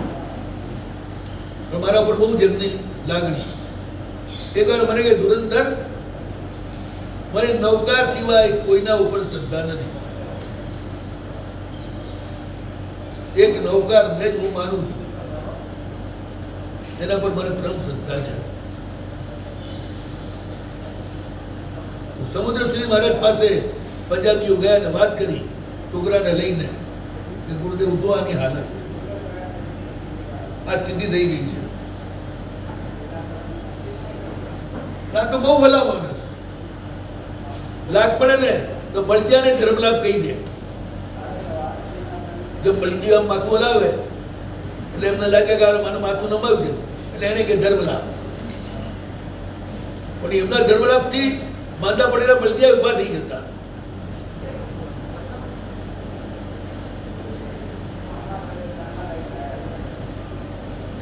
મારા ઉપર બહુ જ એમની લાગણી. એકવાર મને કે ધુરંધર, મને નૌકાર સિવાય કોઈના ઉપર શ્રદ્ધા નથી. એક નૌકારને જ હું માનું છું, એના પર મને પરમ શ્રદ્ધા છે. સમુદ્રશ્રી મહારાજ પાસે પંજાબીઓ ગયા ને વાત કરી છોકરાને લઈને કે ગુરુદેવ જો આની હાલત, આ સ્થિતિ થઈ ગઈ છે. ના તો બહુ ભલા માણસ, લાગ પડે ને તો બળદિયાને ધર્મલાભ કહી દે. જો બળદી આમ માથું હલાવે એટલે એમને લાગે કે મારું માથું નમાવશે, એટલે એને કે ધર્મલાભ. પણ એમના ધર્મલાભથી માંદા પડેલા બળદિયા ઉભા થઈ જતા.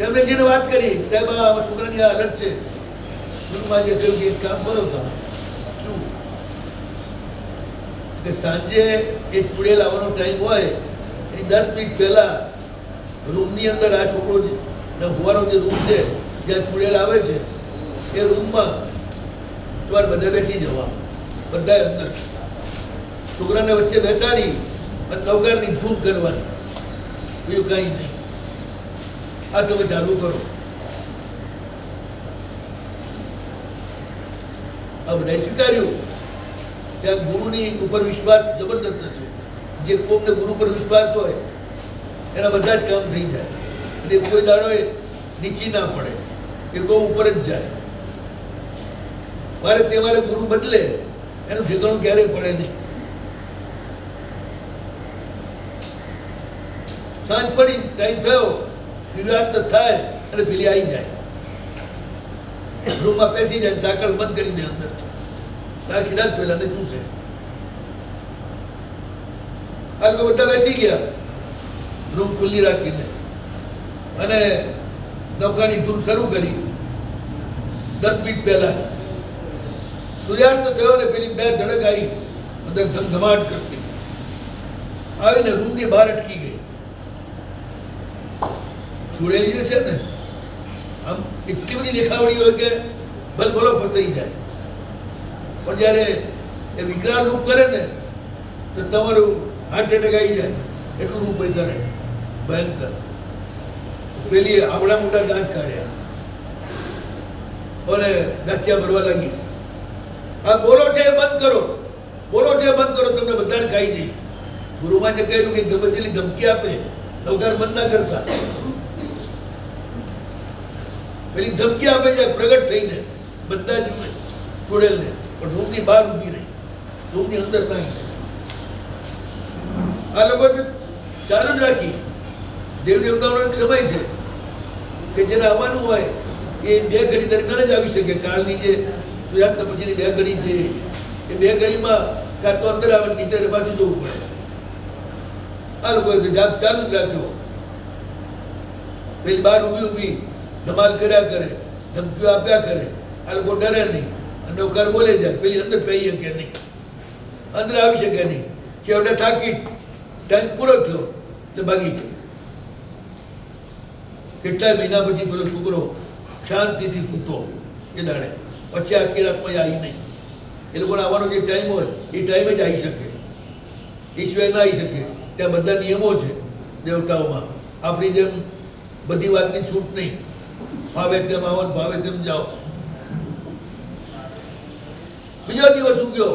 એમને જેને વાત કરી, સાહેબ આ છોકરાની આ હાલત છે, ગુરુમાં જે કહ્યું કે એક કામ કરો તમે. શું? કે સાંજે એ ચૂડેલ આવવાનો ટાઈમ હોય એની 10 મિનિટ પહેલા રૂમની અંદર આ છોકરો હોવાનો જે રૂમ છે જ્યાં ચૂડેલ આવે છે એ રૂમમાં તમારે બધા બેસી જવા, બધા અંદર. છોકરાને વચ્ચે બેસાડી અને નૌકારની ધૂમ કરવાની, બીજું કાંઈ નહીં. આ તમે ચાલુ કરો. આ બધાએ સ્વીકાર્યું. ત્યાં ગુરુની ઉપર વિશ્વાસ જબરદસ્ત છે. જે કોમને ગુરુ પર વિશ્વાસ હોય એના બધા જ કામ થઈ જાય, અને કોઈ દાડો એ નીચી ના પડે, એ બહુ ઉપર જ જાય. મારે તે મારે ગુરુ બદલે એનું ઠેકાણું ક્યારેય પડે નહીં. સાંજ પડી, ટાઈમ થયો, સૂર્યાસ્ત થાય અને પેલી આવી જાય, રૂમમાં બેસી જાય, સાકળ બંધ કરી દે અંદર. આખી રાત પહેલા ને ચૂસે. આ લોકો બધા બેસી ગયા રૂમ ખુલ્લી રાખીને, અને નૌકાની ધૂમ શરૂ કરી. 10 મિનિટ પહેલા જ સૂર્યાસ્ત થયો ને પેલી 2 ધડક આવી, અંદર ધમધમાટ કરતી આવીને રૂમની બહાર અટકી ગઈ. ચૂડેલ જે છે ને આમ એટલી બધી દેખાવડી હોય કે ભલભલો ફસાઈ જાય. પણ જ્યારે એ વિકરાળ રૂપ કરે ને તો તમારું હાર્ટ એટેક આવી જાય, એટલું રૂપ એ કરે ભયંકર. પેલી આવડા મોટા દાંત કાઢ્યા અને નાચ્યા ભરવા લાગી. આ બોલો છે એ બંધ કરો, બોલો છે એ બંધ કરો, તમને બધાને ખાઈ જઈશ. ગુરુમાં જે કહેલું કે ગમે તેટલી ધમકી આપે નૌકાર બંધ ના કરતા. પેલી ધમકી આપે છે પ્રગટ થઈને, બધા જુએ ચુડેલને, પણ રૂમની બહાર ઊભી રહી, રૂમની અંદર ના આવી શકે. આ લોકો ચાલુ જ રાખી. દેવ દેવતાઓનો એક સમય છે કે જેને આવવાનું હોય એ 2 ઘડી દરમિયાન જ આવી શકે. કાળની જે સૂર્યાસ્ત પછીની 2 ઘડી છે એ 2 ઘડીમાં કાં તો અંદર આવે, નીચે બાજુ જવું પડે. આ લોકોએ તો જાપ ચાલુ જ રાખ્યો. પેલી બહાર ઊભી ધમાલ કર્યા કરે, ધમકીઓ આપ્યા કરે. આ લોકો ડરે નહીં અને નૌકર બોલે જાય. પેલી અંદર પહેરી શકે નહીં, અંદર આવી શકે નહીં. છેવટે થાકી ટાઈમ પૂરો થયો એટલે ભાગી ગઈ. કેટલાય મહિના પછી પેલો છોકરો શાંતિથી સૂતો એ દાડે, પછી આખી રાતમાં આવી નહીં. એ લોકોને આવવાનો જે ટાઈમ હોય એ ટાઈમે જ આવી શકે, એ સિવાય ના આવી શકે. ત્યાં બધા નિયમો છે દેવતાઓમાં. આપણી જેમ બધી વાતની છૂટ નહીં. ભાવે તેમ આવો, ભાવે તેમ જાઓ. બીજો દિવસ ઉગ્યો,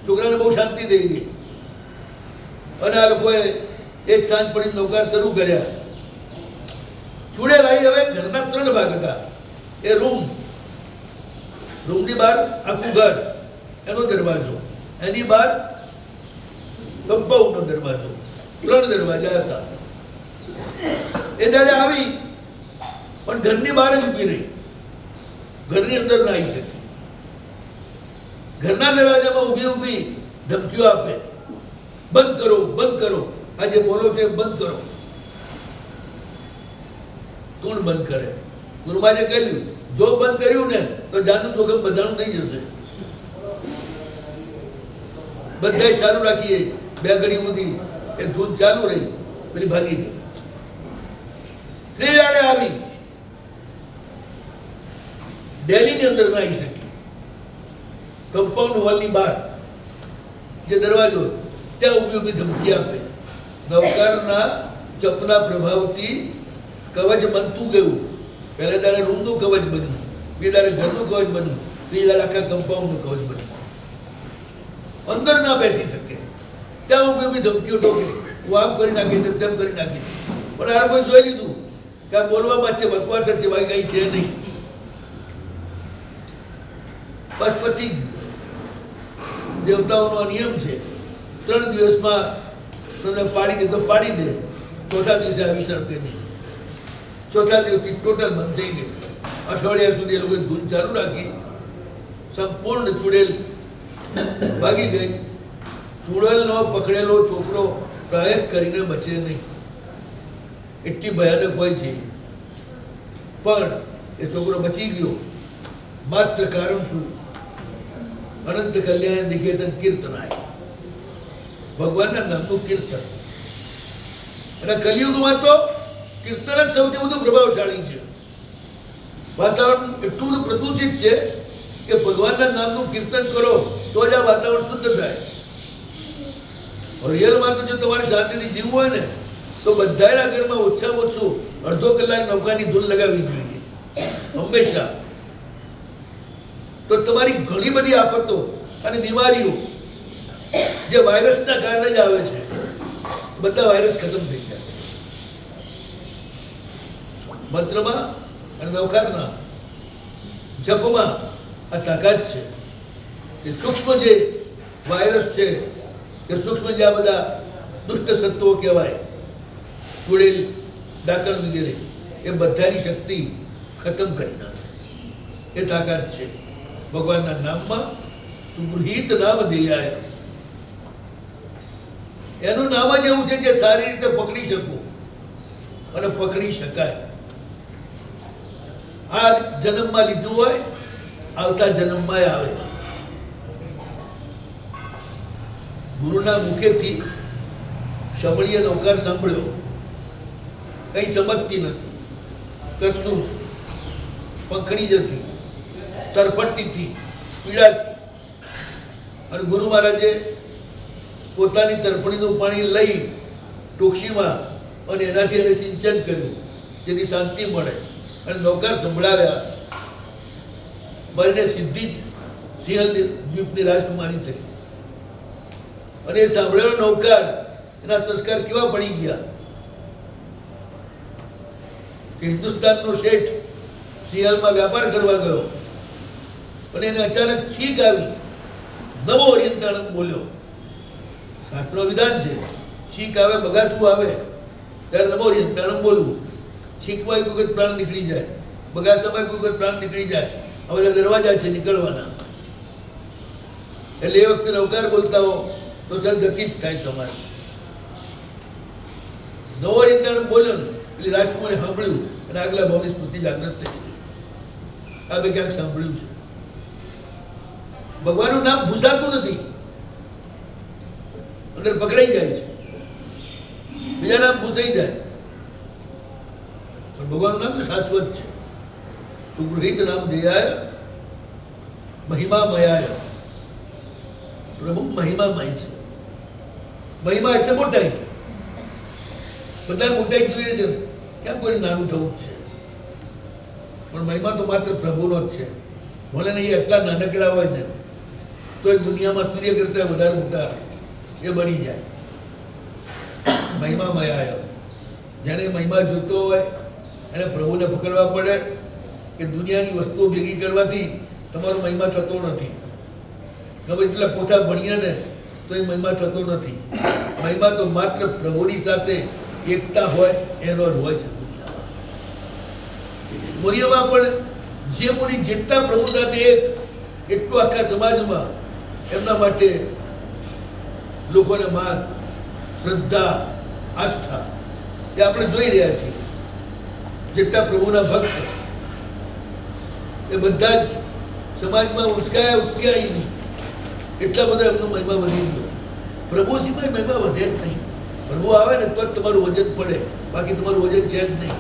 છોકરાને બહુ શાંતિ થઈ ગઈ અને આ લોકોએ એક સાંજ પડી નૌકાર શરૂ કર્યા. ચૂડેલ હવે ઘરના 3 ભાગ હતા. એ રૂમની બહાર આખું ઘર, એનો દરવાજો, એની બહાર કમ્પાઉન્ડનો દરવાજો, 3 દરવાજા હતા. એ દાડે આવી પણ ઘરની બહાર જ ઊભી રહી, ઘરની અંદર ના આવી શકી. ઘરના દરવાજામાં ઊભી ધમકીઓ આપે, બંધ કરો, બંધ કરો, આ જે બોલો છે બંધ કરો. કોણ બંધ કરે? ગુરુમાને કહ્યું જો બંધ કર્યું ને તો જાનનું જોખમ બધાનું થઈ જશે. બધાએ ચાલુ રાખીએ. 2 ઘડી સુધી એ ધૂન ચાલુ રહી. પેલી ભાગી ગઈ. ત્રીજાડે આવી, ડેલીની અંદર ના આવી શકી. કમ્પાઉન્ડ હોલની બહાર જે દરવાજો, ત્યાં ઊભી ધમકી આપે. નૌકારના જપના પ્રભાવથી કવચ બનતું ગયું. પહેલા દાડે રૂમનું કવચ બન્યું, બીજા દાડે ઘરનું કવચ બન્યું, ત્રીજા દાડે આખા કમ્પાઉન્ડનું કવચ બન્યું. અંદર ના બેસી શકે. ત્યાં ઊભી ધમકીઓ ટોકે, હું આમ કરી નાખીશ, તેમ કરી નાખીશ. પણ આ કોઈ જોઈ લીધું કે આ બોલવામાં જ છે, બકવાસ જ છે, બાકી કઈ છે નહીં. બસ પછી દેવતાઓનો નિયમ છે 3 દિવસમાં પાડી દે તો પાડી દે, 4થા દિવસે આવી શકે નહીં. 4થા દિવસથી ટોટલ બંધ થઈ ગઈ. અઠવાડિયા સુધી એ લોકોએ ધૂન ચાલુ રાખી. સંપૂર્ણ ચૂડેલ ભાગી ગઈ. ચૂડેલનો પકડેલો છોકરો પ્રયત્ન કરીને બચે નહીં. એટલી ભયાનક હોય છે. પણ એ છોકરો બચી ગયો. માત્ર કારણ શું? અનંત કલ્યાણ નિકેતન કીર્તનાય, ભગવાનના નામનું કીર્તન. અને કલિયુગમાં તો કીર્તન જ સૌથી વધુ પ્રભાવશાળી છે. વાતાવરણ એટલું બધું પ્રદૂષિત છે કે ભગવાનના નામનું કીર્તન કરો તો જ આ વાતાવરણ શુદ્ધ થાય. રિયલમાં તો જો તમારે શાંતિથી જીવવું હોય ને તો બધાના ઘરમાં ઓછામાં ઓછું અડધો કલાક નૌકાની ધૂન લગાવવી જોઈએ હંમેશા. તો તમારી ઘણી બધી આફતો અને બીમારીઓ જે વાયરસના કારણે જ આવે છે, બધા વાયરસ ખતમ થઈ ગયા. મંત્રમાં અને નૌકારના જપમાં આ તાકાત છે. એ સૂક્ષ્મ જે વાયરસ છે, એ સૂક્ષ્મ જે આ બધા દુષ્ટ સત્વો કહેવાય, ચૂડેલ, ડાકણ વગેરે, એ બધાની શક્તિ ખતમ કરી નાખે. એ તાકાત છે ભગવાનના નામમાં. સુગૃહિત નામ ધ્યેયાય, એનું નામ જ એવું છે જે સારી રીતે પકડી શકું અને પકડી શકાય. આ જન્મમાં લીધું હોય, આવતા જન્મમાં આવે. ગુરુના મુખેથી શબળીએ નૌકાર સાંભળ્યો, કઈ સમજતી નથી, કશું પંખડી જતી, તરફડતી હતી, પીડાથી. અને ગુરુ મહારાજે પોતાની તરફડીનું પાણી લઈ ટોક્ષીમાં અને એનાથી એને સિંચન કર્યું, જેથી શાંતિ મળે. અને નૌકાર સંભળાવ્યા. બંને સીધી જ સિંહલ દ્વીપની રાજકુમારી થઈ. અને એ સાંભળેલો નૌકાર, એના સંસ્કાર કેવા પડી ગયા કે હિન્દુસ્તાનનો શેઠ સિંહલમાં વ્યાપાર કરવા ગયો પણ એને અચાનક છીંક આવી, નવો ઓરિયંતાણમ બોલ્યો. શાસ્ત્રનું વિધાન છે, છીંક આવે, બગાસું આવે ત્યારે નમો ઓરિયંતાણમ બોલવું. છીંકમાં કોઈ વખત પ્રાણ નીકળી જાય, બગાસામાં કોઈ વખત પ્રાણ નીકળી જાય. આ બધા દરવાજા છે નીકળવાના. એટલે એ વખતે નવકાર બોલતા હો તો સદગતિ જ થાય તમારી. નવો ઓરિયંતાણમ બોલ્યો ને એટલે રાજકુમારે સાંભળ્યું અને આગલા ભાવની સ્મૃતિ જાગૃત થઈ ગઈ. આ બે ક્યાંક સાંભળ્યું છે. ભગવાનનું નામ ભૂસાતું નથી, અંદર પકડાઈ જાય છે. બીજા નામ ભૂસાઈ જાય, પણ ભગવાનનું નામ તો શાશ્વત છે. સુગૃહિત નામ ધ્યેયાય મહિમામયાય. પ્રભુ મહિમામય છે. મહિમા એટલે મોટાઈ. બધાને મોટાઈ જોઈએ છે ને, ક્યાં કોઈને નાનું થવું જ છે. પણ મહિમા તો માત્ર પ્રભુનો જ છે. ભલે ને એ એટલા નાનકડા હોય ને તો એ દુનિયામાં સૂર્ય કરતા વધારે મોટા એ બની જાય. મહિમામયાય. જેને મહિમા જોતો હોય એને પ્રભુને પકડવા પડે કે દુનિયાની વસ્તુઓ ભેગી કરવાથી તમારો મહિમા થતો નથી. ગમે એટલા પોતા ભણીએ ને તો એ મહિમા થતો નથી. મહિમા તો માત્ર પ્રભુની સાથે એકતા હોય એનો જ હોય છે દુનિયામાં. મુનિઓમાં પણ જે મુનિ જેટલા પ્રભુ સાથે એક, એટલું આખા સમાજમાં એમના માટે લોકોને માન, શ્રદ્ધા, આસ્થા એ આપણે જોઈ રહ્યા છીએ. જેટલા પ્રભુના ભક્ત એ બધા જ સમાજમાં ઉચકાયા નહીં. એટલા બધા એમનો મહિમા વધી ગયો. પ્રભુ સિવાય મહિમા વધે જ નહીં. પ્રભુ આવે ને તો જ તમારું વજન પડે, બાકી તમારું વજન છે જ નહીં.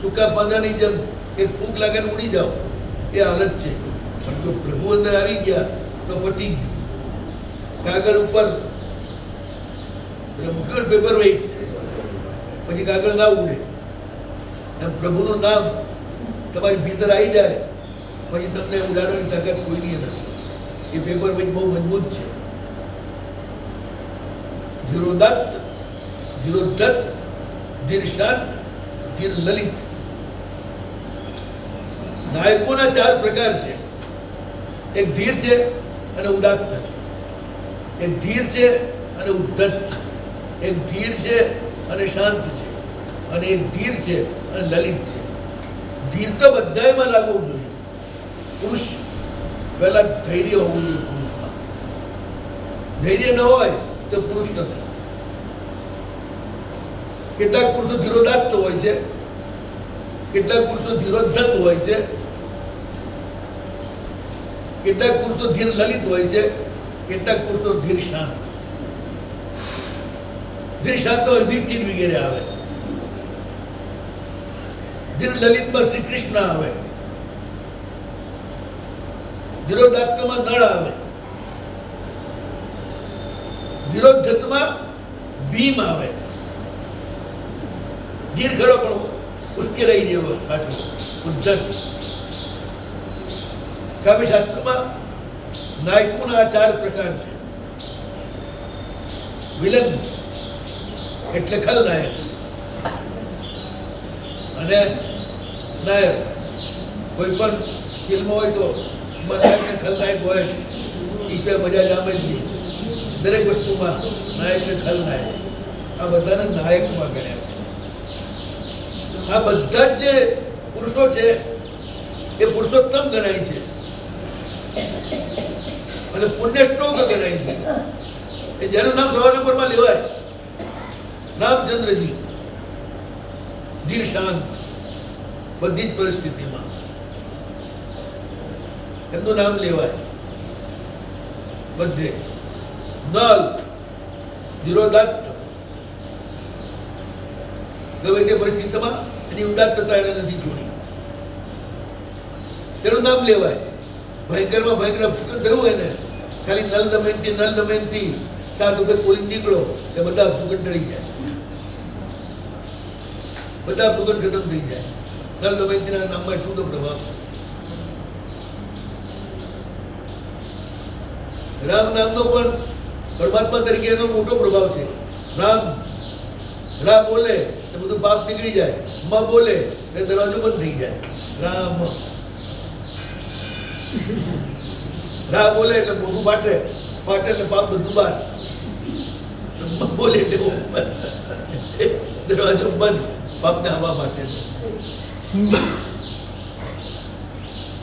સૂકા પાંદડાની જેમ એક ફૂંક લાગે ને ઉડી જાઓ, એ હાલત છે. પણ જો પ્રભુ અંદર આવી ગયા તો પતી ગયું. કાગળ ઉપર મૂક્યું પેપર વેઇટ, પછી કાગળ ના ઉડે. એમ પ્રભુનું નામ તમારી ભીતર આવી જાય પછી તમને ઉડાડવાની તાકાત કોઈની નથી. એ પેપર વેઇટ બહુ મજબૂત છે. ધીરોદત્ત, ધીરોદ્ધત, ધીર શાંત, ધીર લલિત. નાયકોના 4 પ્રકાર છે. એક ધીર છે અને ઉદાત્ત છે. એક ધીર છે અને ઉદ્ધત છે. એક ધીર છે અને શાંત છે. અને એક ધીર છે અને લલિત છે. ધીર તો બધામાં લાગવું જોઈએ. પુરુષ પહેલા ધૈર્ય હોવું જોઈએ. પુરુષમાં ધૈર્ય ન હોય તો પુરુષ નથી. કેટલાક પુરુષો ધીરોદાત્ત હોય છે, કેટલાક પુરુષો ધીરોદ્ધત હોય છે, કેટલાક પુરુષો ધીર લલિત હોય છે, કેટલાક પુરુષો ધીર શાંત. ધીર શાંત યુધિષ્ઠિર વગેરે આવે. ધીર લલિતમાં શ્રી કૃષ્ણ આવે. ધીરોદાત્તમાં નળ આવે. ધીરોદ્ધતમાં ભીમ આવે. ધીર ખરો પણ ઉશ્કેરાઈ જેવો પાછું ઉદ્ધત. કાવ્યશાસ્ત્રમાં નાયકોના 4 પ્રકાર છે. વિલન એટલે ખલનાયક અને નાયક. કોઈ પણ ફિલ્મ હોય તો નાયક ને ખલનાયક હોય, ઈશ્વર મજા જામે જ નહીં. દરેક વસ્તુમાં નાયક ને ખલનાયક, આ બધાને નાયકમાં ગણ્યા છે. આ બધા જ જે પુરુષો છે એ પુરુષોત્તમ ગણાય છે અને પુણ્યશ્લોક ગણાય છે. એ જેનું નામ સવા નંબરમાં લેવાય, રામચંદ્રજી. ધીર શાંત બધી જ પરિસ્થિતિમાં એમનું નામ લેવાય બધે. નલ, ધીરોદાત્ત, ગમે તે પરિસ્થિતિમાં એની ઉદાત્તતા એને નથી છોડી, તેનું નામ લેવાય. ભયંકરમાં ભયંકર અપશુકન થયું એને, ખાલી નલ દમયંતી 7 વખત બોલી નીકળો એ બધા અપશુકન ટળી જાય, બધા અપશુકન ખતમ થઈ જાય. નલ દમયંતીના નામમાં એટલું તો પ્રભાવ છે. રામ નામનો પણ પરમાત્મા તરીકે એનો મોટો પ્રભાવ છે. રામ બોલે તો બધું પાપ નીકળી જાય. માં બોલે એટલે દરવાજો બંધ થઈ જાય. રામ રા બોલે એટલે મોઢું ફાટે, ફાટે એટલે પાપ બધું બહાર. બોલે એટલે દરવાજો બંધ, પાપને હવા માટે.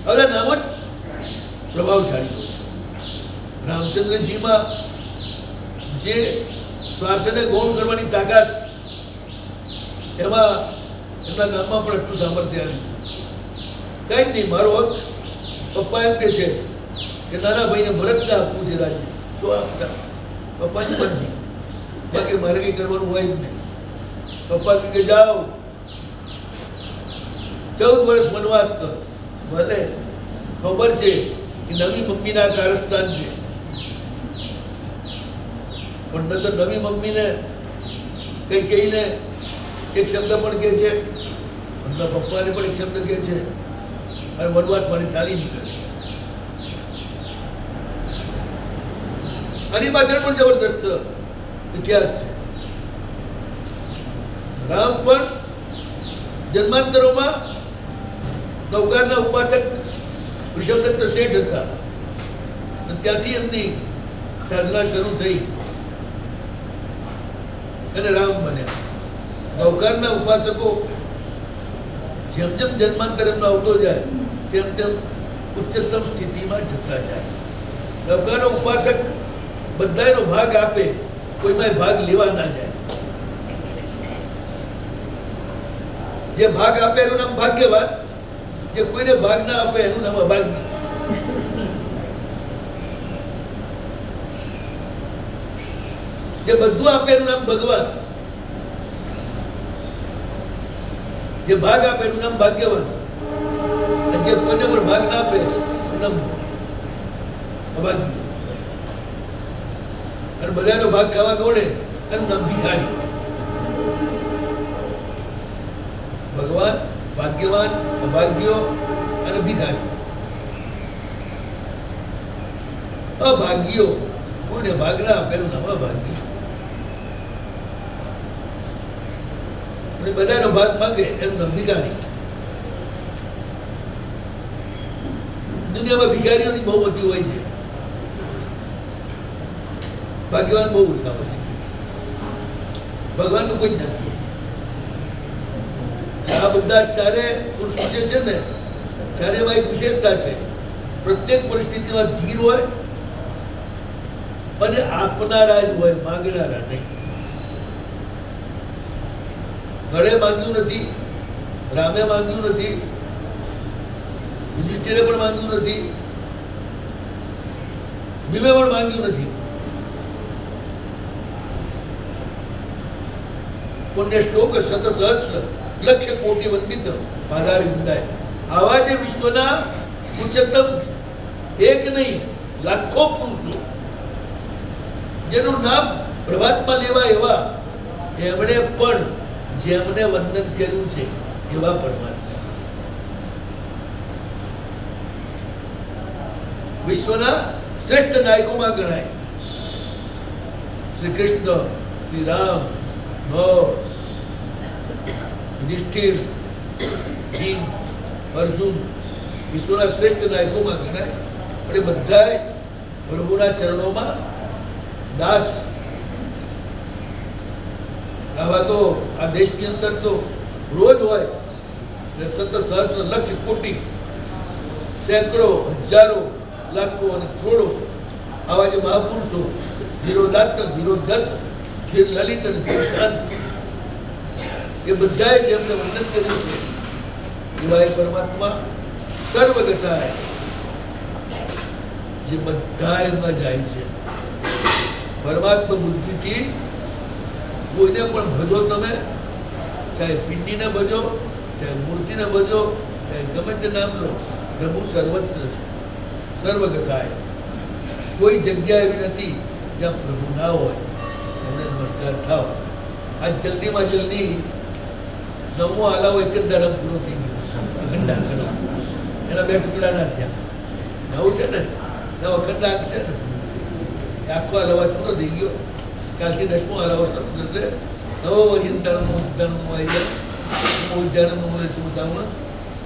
હવે નામ જ પ્રભાવશાળી હોય છે. રામચંદ્રજીમાં જે સ્વાર્થને ગૌણ કરવાની તાકાત, એમાં એમના નામમાં પણ એટલું સામર્થ્ય આવી ગયું. કંઈ નહીં, મારો હક પપ્પા એમ કે છે કે નાના ભાઈને ભરતને આપવું છે રાજ્ય, શું આપતા? પપ્પાની મરજી, બાકી મારે કંઈ કરવાનું હોય જ નહીં. પપ્પા કે જાઓ 14 વર્ષ વનવાસ કરો. ભલે ખબર છે કે નવી મમ્મીના કારસ્તાન છે, પણ ન તો નવી મમ્મીને કંઈ કહીને એક શબ્દ પણ કહે છે, એમના પપ્પાને પણ એક શબ્દ કહે છે, અને વનવાસ માટે ચાલી નીકળે છે. આની પાછળ પણ જબરદસ્ત ઇતિહાસ છે. રામ પણ જન્માંતરોમાં નવકારના ઉપાસક ઋષભદત્ત શેઠ હતા, અને ત્યાંથી એમની સાધના શરૂ થઈ અને રામ બન્યા. નવકારના ઉપાસકો જેમ જેમ જન્માંતર એમનો આવતો જાય તેમ તેમ ઉચ્ચતમ સ્થિતિમાં જતા જાય. નવકાનો ઉપાસક બધાનો ભાગ આપે, કોઈમાં ભાગ લેવા ના જાય. જે ભાગ આપે એનું નામ ભાગ્યવાન, જે કોઈને ભાગ ના આપે એનું નામ અભાગ્ય. જે બધું આપે એનું નામ ભગવાન, જે ભાગ આપે એનું નામ ભાગ્યવાન, અને જે કોઈને પણ ભાગ ના આપે એનું નામ અભાગ્ય. અને બધાનો ભાગ ખાવા દોડે એનું નામ ભિખારી. ભગવાન, ભાગ્યવાન, અભાગ્યો અને ભિખારી. અભાગ્યો કોઈને ભાગ ના આપે એનું નામ અભાગ્ય. અને બધાનો ભાગ માંગે એનું નામ ભિખારી. દુનિયામાં ભિખારીઓની બહુ બધી હોય છે, ભાગ્યવાન બહુ ઓછા હોય છે. ભગવાન તો કોઈ જ નથી. આ બધા ચારે પુરુષો જે છે ને, ચારેમાં એક વિશેષતા છે. પ્રત્યેક પરિસ્થિતિમાં ધીર હોય અને આપનારા જ હોય, માંગનારા નહીં. નળે માંગ્યું નથી, રામે માંગ્યું નથી, યુધિષ્ઠિરે પણ માંગ્યું નથી, ભીમે પણ માંગ્યું નથી. પુણ્ય શ્લોક શત સહસ્ર લક્ષ્ય કોટી વંદિત પાદાર વિંદાય. આવા જે વિશ્વના ઉચ્ચતમ એક નહીં લાખો પુરુષો જેનું નામ પ્રભાતમાં લેવા એવા, એમણે પણ જેમને વંદન કર્યું છે એવા પરમાત્મા વિશ્વના શ્રેષ્ઠ નાયકોમાં ગણાય. શ્રી કૃષ્ણ, શ્રી રામ, નર, યુધિષ્ઠિર, ભીમ, અર્જુન વિશ્વના શ્રેષ્ઠ નાયકોમાં ગણાય. અને બધાય પ્રભુના ચરણોમાં દાસ. આવા તો આ દેશની અંદર તો રોજ હોય સતત સહસ્ત્ર લક્ષ કોટી સેંકડો હજારો લાખો અને કરોડો આવા જે મહાપુરુષો ધીરોદાત્ત, ધીરોદત્ત, ધીર લલિત અને ધીર શાંત, એ બધાએ જેમને વંદન કર્યું છે એવા એ પરમાત્મા સર્વગતાએ જે બધામાં જાય છે. પરમાત્મા બુદ્ધિથી કોઈને પણ ભજો તમે, ચાહે પિંડીને ભજો, ચાહે મૂર્તિને ભજો, ચાહે ગમે તે નામ લો, પ્રભુ સર્વત્ર છે, સર્વગતાએ. કોઈ જગ્યા એવી નથી જ્યાં પ્રભુ ના હોય. એમને નમસ્કાર થાવ. આ જલ્દીમાં જલ્દી 9મો આલાવો એક જ દાડા પૂરો થઈ ગયો. અખંડા કરો એના 2 ટુકડા ના થયા. નવું છે ને, નવ અખંડાંક છે ને, એ આખો આલાવો પૂરો થઈ ગયો. કાલથી 10મો આલાવો શરૂ થશે. નવો વરિયંતાનો સિદ્ધાંતમાં આવી જાય. ઉચ્ચારણ મૂલે શુભ સામ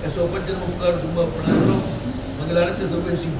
એસો પંચન મુક્કાર શુભ પ્રણામ મંગલારચ સર્વે સિંહ